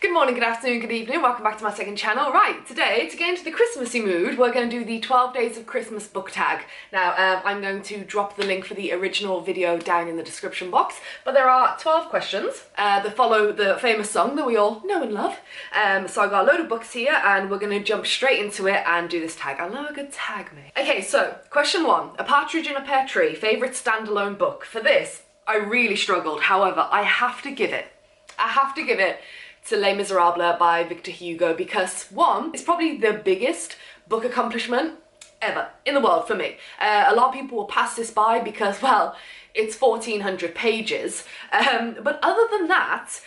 Good morning, good afternoon, good evening, welcome back to my second channel. Right, today, to get into the Christmassy mood, we're going to do the 12 Days of Christmas book tag. Now, I'm going to drop the link for the original video down in the description box, but there are 12 questions that follow the famous song that we all know and love. So I've got a load of books here, and we're going to jump straight into it and do this tag. I love a good tag, mate. Okay, so, question 1. A Partridge in a Pear Tree, favourite standalone book. For this, I really struggled, however, I have to give it to Les Miserables by Victor Hugo because, one, it's probably the biggest book accomplishment ever in the world for me. A lot of people will pass this by because, well, it's 1,400 pages, but other than that,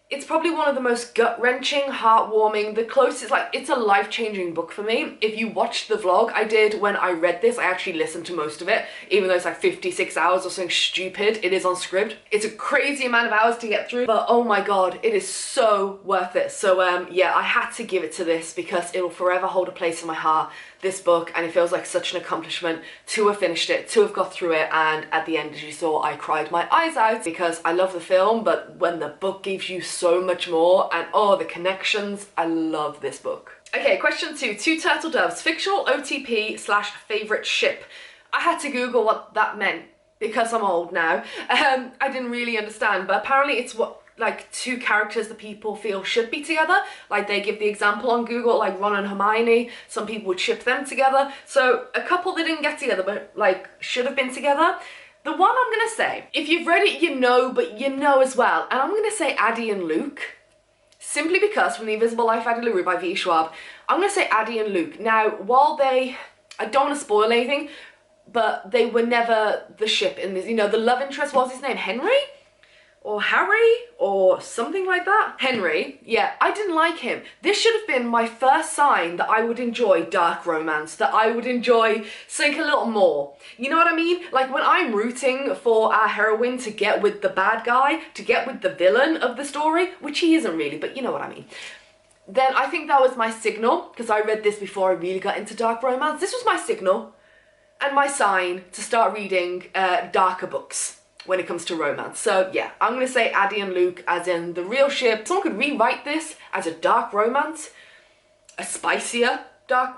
it's probably one of the most gut-wrenching, heartwarming, the closest, like, it's a life-changing book for me. If you watched the vlog I did when I read this, I actually listened to most of it, even though it's like 56 hours or something stupid. It is on script. It's a crazy amount of hours to get through, but oh my god, it is so worth it. So yeah, I had to give it to this because it will forever hold a place in my heart, this book, and it feels like such an accomplishment to have finished it, to have got through it, and at the end, as you saw, I cried my eyes out because I love the film, but when the book gives you so much more, and oh, the connections, I love this book. Okay, question 2. Two turtle doves, fictional OTP / favourite ship. I had to Google what that meant because I'm old now. I didn't really understand, but apparently it's what, like, two characters that people feel should be together. Like, they give the example on Google, like Ron and Hermione. Some people would ship them together. So a couple that didn't get together but like should have been together. The one I'm gonna say, if you've read it, you know, but you know as well, and I'm gonna say Addie and Luke, simply because from The Invisible Life of Addie LaRue by V. Schwab, I'm gonna say Addie and Luke. Now, while I don't want to spoil anything, but they were never the ship in this, you know, the love interest, what was his name, Henry? Or Harry, or something like that. Henry, yeah, I didn't like him. This should have been my first sign that I would enjoy dark romance, that I would enjoy something a little more. You know what I mean? Like, when I'm rooting for our heroine to get with the bad guy, to get with the villain of the story, which he isn't really, but you know what I mean, then I think that was my signal, because I read this before I really got into dark romance. This was my signal and my sign to start reading darker books when it comes to romance. So yeah, I'm gonna say Addie and Luke as in the real ship. Someone could rewrite this as a dark romance, a spicier dark,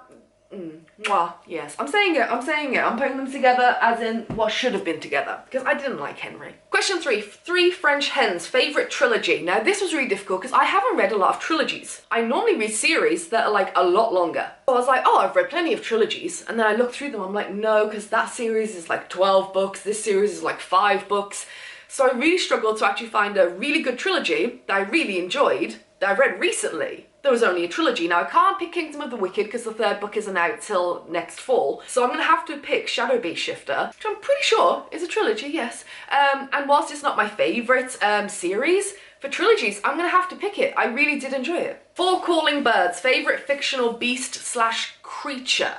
yes, I'm saying it, I'm putting them together as in what should have been together, because I didn't like Henry. Question 3, 3 French Hens, favourite trilogy. Now this was really difficult because I haven't read a lot of trilogies. I normally read series that are like a lot longer. So I was like, oh, I've read plenty of trilogies, and then I looked through them, I'm like, no, because that series is like 12 books, this series is like 5 books. So I really struggled to actually find a really good trilogy that I really enjoyed, that I read recently. There was only a trilogy. Now, I can't pick Kingdom of the Wicked because the 3rd book isn't out till next fall. So I'm going to have to pick Shadow Bee Shifter, which I'm pretty sure is a trilogy, yes. And whilst it's not my favourite series for trilogies, I'm going to have to pick it. I really did enjoy it. 4 Calling Birds, favourite fictional beast / creature.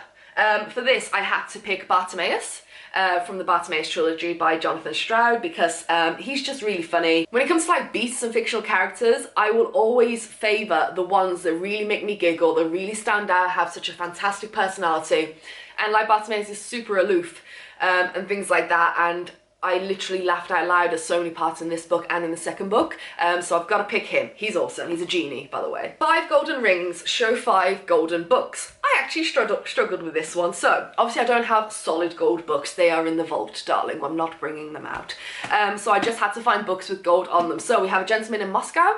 For this, I had to pick Bartimaeus. From the Bartimaeus trilogy by Jonathan Stroud, because he's just really funny. When it comes to like beasts and fictional characters, I will always favour the ones that really make me giggle, that really stand out, have such a fantastic personality, and like Bartimaeus is super aloof and things like that, and I literally laughed out loud at so many parts in this book and in the 2nd book, so I've got to pick him. He's awesome. He's a genie, by the way. 5 Golden Rings, show 5 golden books. I actually struggled with this one. So, obviously I don't have solid gold books. They are in the vault, darling. I'm not bringing them out. So I just had to find books with gold on them. So we have A Gentleman in Moscow,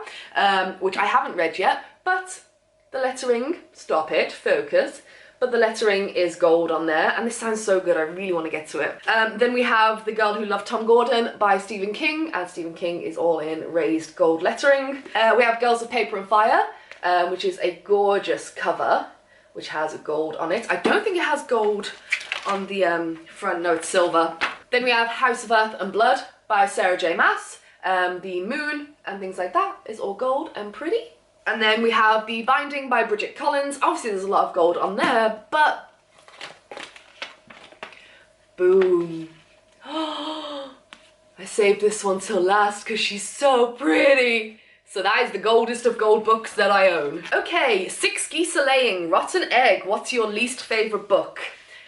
which I haven't read yet, but the lettering, stop it, focus. But the lettering is gold on there, and this sounds so good, I really want to get to it. Then we have The Girl Who Loved Tom Gordon by Stephen King, and Stephen King is all in raised gold lettering. We have Girls of Paper and Fire, which is a gorgeous cover, which has gold on it. I don't think it has gold on the front, no, it's silver. Then we have House of Earth and Blood by Sarah J. Maas. The moon and things like that is all gold and pretty. And then we have The Binding by Bridget Collins. Obviously there's a lot of gold on there, but boom. I saved this one till last because she's so pretty. So that is the goldest of gold books that I own. Okay, 6 Geese a Laying, Rotten Egg. What's your least favourite book?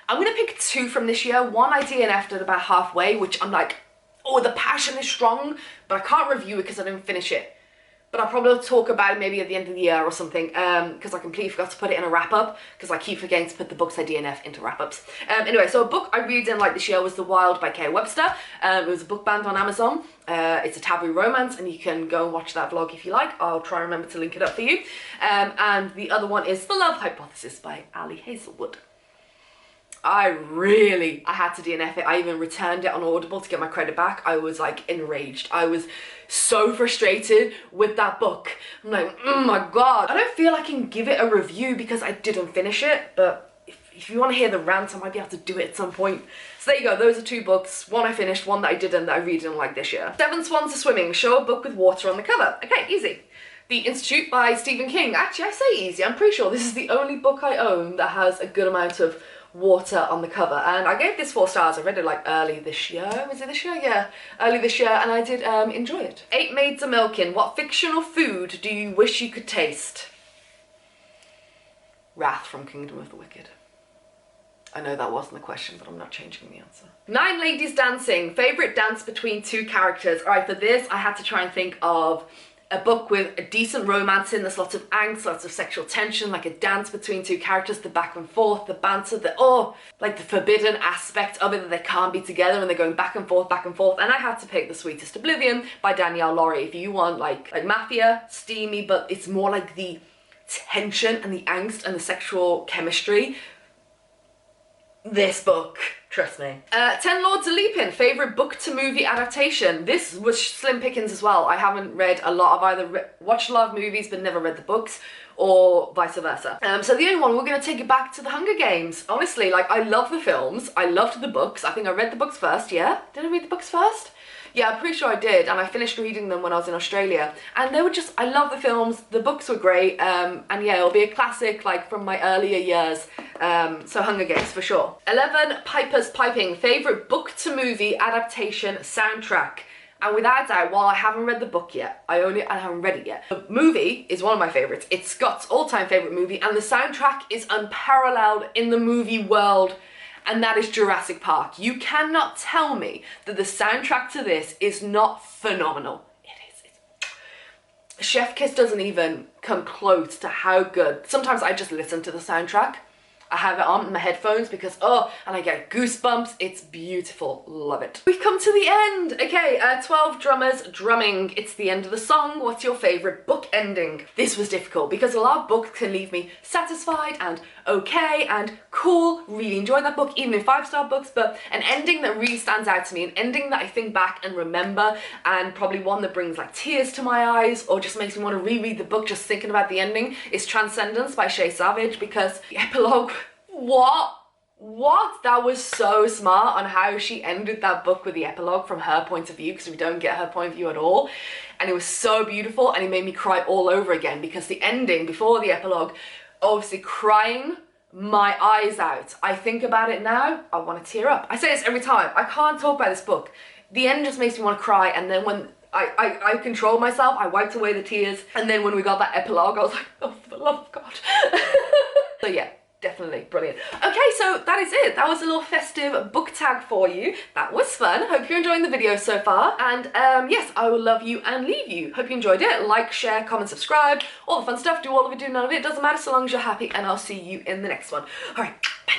I'm gonna pick 2 from this year. One I DNF'd at about halfway, which I'm like, oh, the passion is strong, but I can't review it because I didn't finish it. but I'll probably talk about it maybe at the end of the year or something, because I completely forgot to put it in a wrap-up, because I keep forgetting to put the books I DNF into wrap-ups. Anyway, so a book I really didn't like this year was The Wild by Kay Webster. It was a book banned on Amazon. It's a taboo romance, and you can go and watch that vlog if you like. I'll try and remember to link it up for you. And the other one is The Love Hypothesis by Ali Hazelwood. I had to DNF it. I even returned it on Audible to get my credit back. I was like enraged. I was so frustrated with that book. I'm like, oh my god. I don't feel I can give it a review because I didn't finish it, but if you want to hear the rant, I might be able to do it at some point. So there you go, those are two books. One I finished, one that I didn't, that I really didn't like this year. 7 Swans Are Swimming, show a book with water on the cover. Okay, easy. The Institute by Stephen King. Actually, I say easy. I'm pretty sure this is the only book I own that has a good amount of water on the cover, and I gave this 4 stars. I read it like early this year. Was it this year? Yeah, early this year, and I did enjoy it. 8 Maids Are Milking. What fictional food do you wish you could taste? Wrath from Kingdom of the Wicked. I know that wasn't the question, but I'm not changing the answer. 9 Ladies Dancing. Favourite dance between 2 characters. Alright, for this I had to try and think of a book with a decent romance in. There's lots of angst, lots of sexual tension, like a dance between 2 characters, the back and forth, the banter, like the forbidden aspect of it, that they can't be together and they're going back and forth, and I had to pick The Sweetest Oblivion by Danielle Laurie. If you want like mafia, steamy, but it's more like the tension and the angst and the sexual chemistry, this book, trust me. 10 Lords of Leaping, favourite book-to-movie adaptation. This was slim pickings as well. I haven't read a lot. I've either watched a lot of movies but never read the books, or vice versa. So the only one, we're going to take it back to The Hunger Games. Honestly, like, I love the films. I loved the books. I think I read the books first, yeah? Did I read the books first? Yeah, I'm pretty sure I did, and I finished reading them when I was in Australia. And they were just, I love the films, the books were great, and yeah, it'll be a classic, like, from my earlier years. So Hunger Games, for sure. 11, Piper's Piping, favourite book-to-movie adaptation soundtrack. And without doubt, while I haven't read the book yet, I haven't read it yet, the movie is one of my favourites. It's Scott's all-time favourite movie, and the soundtrack is unparalleled in the movie world. And that is Jurassic Park. You cannot tell me that the soundtrack to this is not phenomenal. It is. Chef Kiss doesn't even come close to how good. Sometimes I just listen to the soundtrack. I have it on my headphones because, oh, and I get goosebumps. It's beautiful. Love it. We've come to the end. Okay, 12 drummers drumming. It's the end of the song. What's your favourite book ending? This was difficult because a lot of books can leave me satisfied and okay and cool. Really enjoyed that book, even in 5-star books, but an ending that really stands out to me, an ending that I think back and remember, and probably one that brings like tears to my eyes or just makes me want to reread the book just thinking about the ending, is Transcendence by Shay Savage, because the epilogue, what? That was so smart on how she ended that book with the epilogue from her point of view, because we don't get her point of view at all. And it was so beautiful, and it made me cry all over again, because the ending before the epilogue, obviously crying my eyes out. I think about it now, I want to tear up. I say this every time. I can't talk about this book. The end just makes me want to cry, and then when I controlled myself, I wiped away the tears, and then when we got that epilogue, I was like, oh, for the love of God. So yeah. Definitely brilliant. Okay, so that is it. That was a little festive book tag for you. That was fun. Hope you're enjoying the video so far. And yes, I will love you and leave you. Hope you enjoyed it. Like, share, comment, subscribe, all the fun stuff. Do all of it, do none of it. It doesn't matter so long as you're happy, and I'll see you in the next one. All right, bye.